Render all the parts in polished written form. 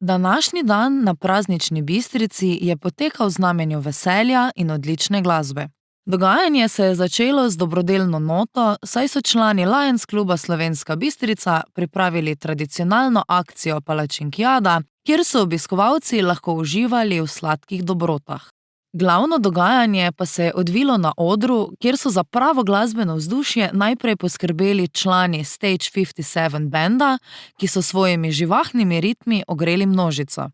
Današnji dan na praznični Bistrici je potekal v znamenju veselja in odlične glasbe. Dogajanje se je začelo z dobrodelno noto, saj so člani Lions kluba Slovenska Bistrica pripravili tradicionalno akcijo palačinkiada, kjer so obiskovalci lahko uživali v sladkih dobrotah. Glavno dogajanje pa se je odvilo na odru, kjer so za pravo glasbeno vzdušje najprej poskrbeli člani Stage 57 benda, ki so svojimi živahnimi ritmi ogreli množico.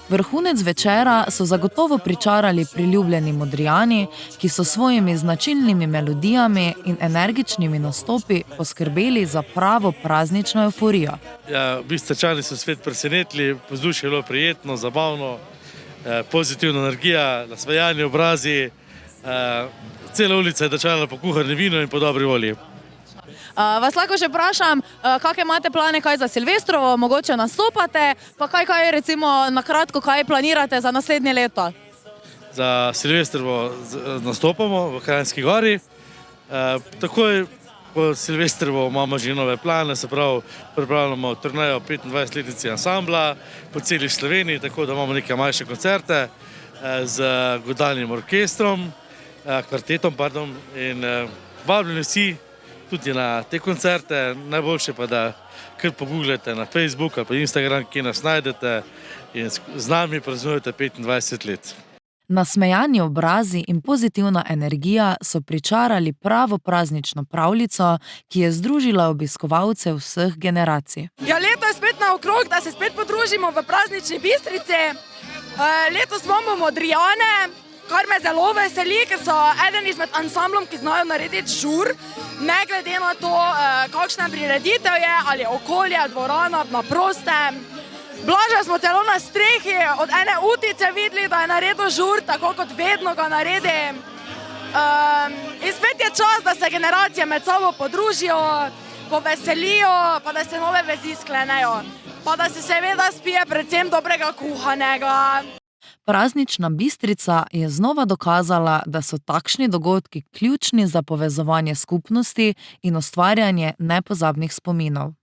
Vrhunec večera so zagotovo pričarali priljubljeni Modrijani, ki so svojimi značilnimi melodijami in energičnimi nastopi poskrbeli za pravo praznično evforijo. Bistričani so svet presenetili, vzdušje je bilo prijetno, zabavno, pozitivna energija, nasmejani obrazi, cela ulica je dačala po kuharni vino in po dobri volji. Vas lahko še vprašam, kakšne imate plane kaj za Silvestrovo, mogoče nastopate, pa kaj recimo na kratko, kaj planirate za naslednje leto? Za Silvestrovo nastopamo v Kranjski Gori. Takoj po Silvestrovo imamo že nove plane, se pravi, pripravljamo turnejo 25-letnici ansambla po celi Sloveniji, tako da imamo neke manjše koncerte z godalnim orkestrom, kvartetom, in vabljeni vsi tudi na te koncerte. Najboljše pa, da kar pogooglete na Facebook ali pa Instagram, kjer nas najdete in z nami praznujete 25 let. Nasmejani obrazi in pozitivna energija so pričarali pravo praznično pravljico, ki je združila obiskovalce vseh generacij. Leto je spet naokrog, da se spet podružimo v praznični Bistrici. Letos imamo Modrijane, kar me zelo veseli, ker so eden izmed ansamblom, ki znajo narediti žur, ne glede na to, kakšna prireditev je, ali okolje, dvorana, na prostem. Blaža smo celo na strehi od ene utice videli, da je naredil žur, tako kot vedno ga naredi. In spet je čas, da se generacije med sabo podružijo, poveselijo, pa da se nove vezi sklenejo. Pa da se seveda spije predvsem dobrega kuhanega. Praznična Bistrica je znova dokazala, da so takšni dogodki ključni za povezovanje skupnosti in ustvarjanje nepozabnih spominov.